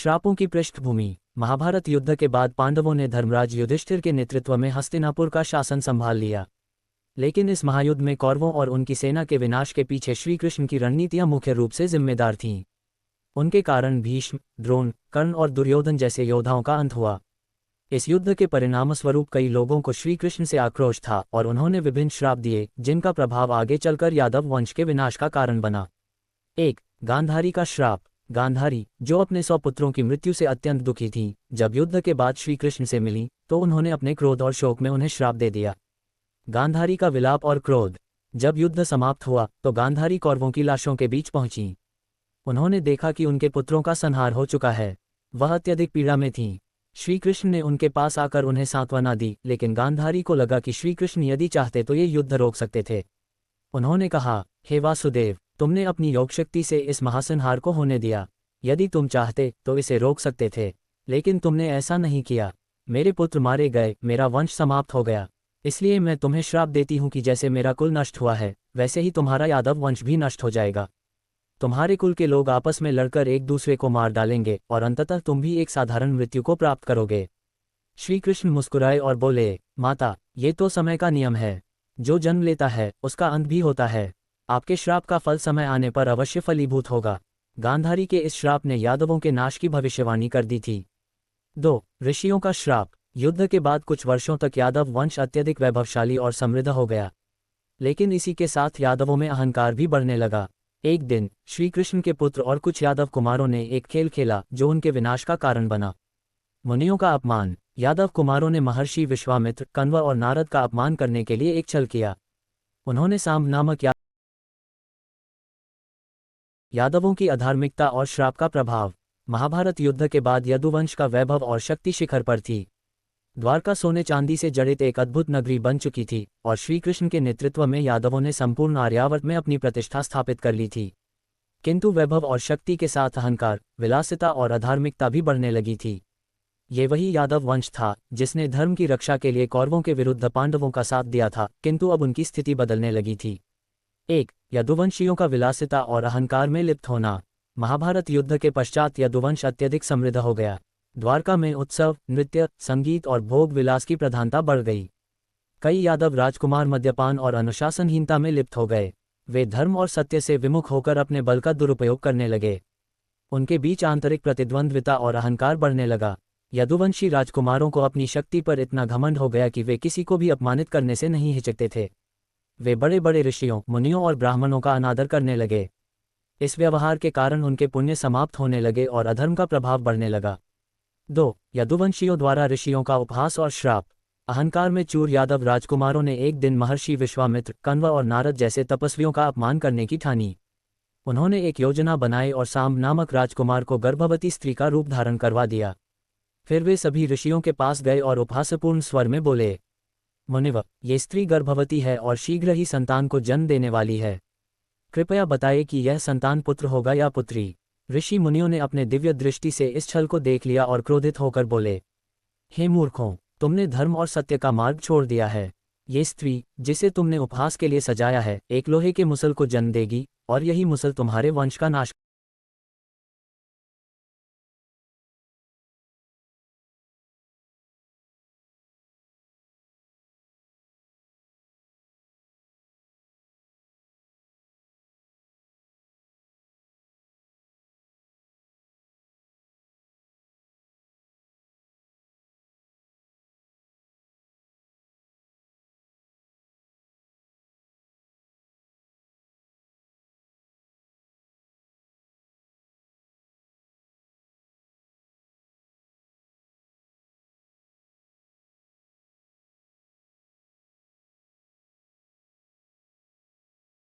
श्रापों की पृष्ठभूमि। महाभारत युद्ध के बाद पांडवों ने धर्मराज युधिष्ठिर के नेतृत्व में हस्तिनापुर का शासन संभाल लिया। लेकिन इस महायुद्ध में कौरवों और उनकी सेना के विनाश के पीछे श्रीकृष्ण की रणनीतियां मुख्य रूप से जिम्मेदार थीं। उनके कारण भीष्म, द्रोण, कर्ण और दुर्योधन जैसे योद्धाओं का अंत हुआ। इस युद्ध के परिणामस्वरूप कई लोगों को श्रीकृष्ण से आक्रोश था और उन्होंने विभिन्न श्राप दिए, जिनका प्रभाव आगे चलकर यादव वंश के विनाश का कारण बना। 1. गांधारी का श्राप। गांधारी, जो अपने 100 पुत्रों की मृत्यु से अत्यंत दुखी थीं, जब युद्ध के बाद श्रीकृष्ण से मिली तो उन्होंने अपने क्रोध और शोक में उन्हें श्राप दे दिया। गांधारी का विलाप और क्रोध। जब युद्ध समाप्त हुआ तो गांधारी कौरवों की लाशों के बीच पहुंची। उन्होंने देखा कि उनके पुत्रों का संहार हो चुका है। वह अत्यधिक पीड़ा में थीं। श्रीकृष्ण ने उनके पास आकर उन्हें सांत्वना दी, लेकिन गांधारी को लगा कि श्रीकृष्ण यदि चाहते तो ये युद्ध रोक सकते थे। उन्होंने कहा, हे वासुदेव, तुमने अपनी योगशक्ति से इस महासंहार को होने दिया। यदि तुम चाहते तो इसे रोक सकते थे, लेकिन तुमने ऐसा नहीं किया। मेरे पुत्र मारे गए, मेरा वंश समाप्त हो गया। इसलिए मैं तुम्हें श्राप देती हूँ कि जैसे मेरा कुल नष्ट हुआ है, वैसे ही तुम्हारा यादव वंश भी नष्ट हो जाएगा। तुम्हारे कुल के लोग आपस में लड़कर एक दूसरे को मार डालेंगे और अंततः तुम भी एक साधारण मृत्यु को प्राप्त करोगे। श्रीकृष्ण मुस्कुराए और बोले, माता, ये तो समय का नियम है। जो जन्म लेता है उसका अंत भी होता है। आपके श्राप का फल समय आने पर अवश्य फलीभूत होगा। गांधारी के इस श्राप ने यादवों के नाश की भविष्यवाणी कर दी थी। 2. ऋषियों का श्राप। युद्ध के बाद कुछ वर्षों तक यादव वंश अत्यधिक वैभवशाली और समृद्ध हो गया, लेकिन इसी के साथ यादवों में अहंकार भी बढ़ने लगा। एक दिन श्रीकृष्ण के पुत्र और कुछ यादव कुमारों ने एक खेल खेला जो उनके विनाश का कारण बना। मुनियों का अपमान। यादव कुमारों ने महर्षि विश्वामित्र, कण्व और नारद का अपमान करने के लिए एक छल किया। उन्होंने सांब नामक यादवों की अधार्मिकता और श्राप का प्रभाव। महाभारत युद्ध के बाद यदुवंश का वैभव और शक्ति शिखर पर थी। द्वारका सोने चांदी से जड़ित एक अद्भुत नगरी बन चुकी थी और श्रीकृष्ण के नेतृत्व में यादवों ने संपूर्ण आर्यावर्त में अपनी प्रतिष्ठा स्थापित कर ली थी। किंतु वैभव और शक्ति के साथ अहंकार, विलासिता और अधार्मिकता भी बढ़ने लगी थी। ये वही यादव वंश था जिसने धर्म की रक्षा के लिए कौरवों के विरुद्ध पांडवों का साथ दिया था, किंतु अब उनकी स्थिति बदलने लगी थी। 1. यदुवंशियों का विलासिता और अहंकार में लिप्त होना। महाभारत युद्ध के पश्चात यदुवंश अत्यधिक समृद्ध हो गया। द्वारका में उत्सव, नृत्य, संगीत और भोग विलास की प्रधानता बढ़ गई। कई यादव राजकुमार मद्यपान और अनुशासनहीनता में लिप्त हो गए। वे धर्म और सत्य से विमुख होकर अपने बल का दुरुपयोग करने लगे। उनके बीच आंतरिक प्रतिद्वंद्विता और अहंकार बढ़ने लगा। यदुवंशी राजकुमारों को अपनी शक्ति पर इतना घमंड हो गया कि वे किसी को भी अपमानित करने से नहीं हिचकते थे। वे बड़े बड़े ऋषियों, मुनियों और ब्राह्मणों का अनादर करने लगे। इस व्यवहार के कारण उनके पुण्य समाप्त होने लगे और अधर्म का प्रभाव बढ़ने लगा। 2. यदुवंशियों द्वारा ऋषियों का उपहास और श्राप। अहंकार में चूर यादव राजकुमारों ने एक दिन महर्षि विश्वामित्र, कण्व और नारद जैसे तपस्वियों का अपमान करने की ठानी। उन्होंने एक योजना बनाई और सांब नामक राजकुमार को गर्भवती स्त्री का रूप धारण करवा दिया। फिर वे सभी ऋषियों के पास गए और उपहासपूर्ण स्वर में बोले, मुनिव, ये स्त्री गर्भवती है और शीघ्र ही संतान को जन्म देने वाली है। कृपया बताइए कि यह संतान पुत्र होगा या पुत्री। ऋषि मुनियों ने अपने दिव्य दृष्टि से इस छल को देख लिया और क्रोधित होकर बोले, हे मूर्खों, तुमने धर्म और सत्य का मार्ग छोड़ दिया है। ये स्त्री, जिसे तुमने उपहास के लिए सजाया है, एक लोहे के मुसल को जन्म देगी और यही मुसल तुम्हारे वंश का नाश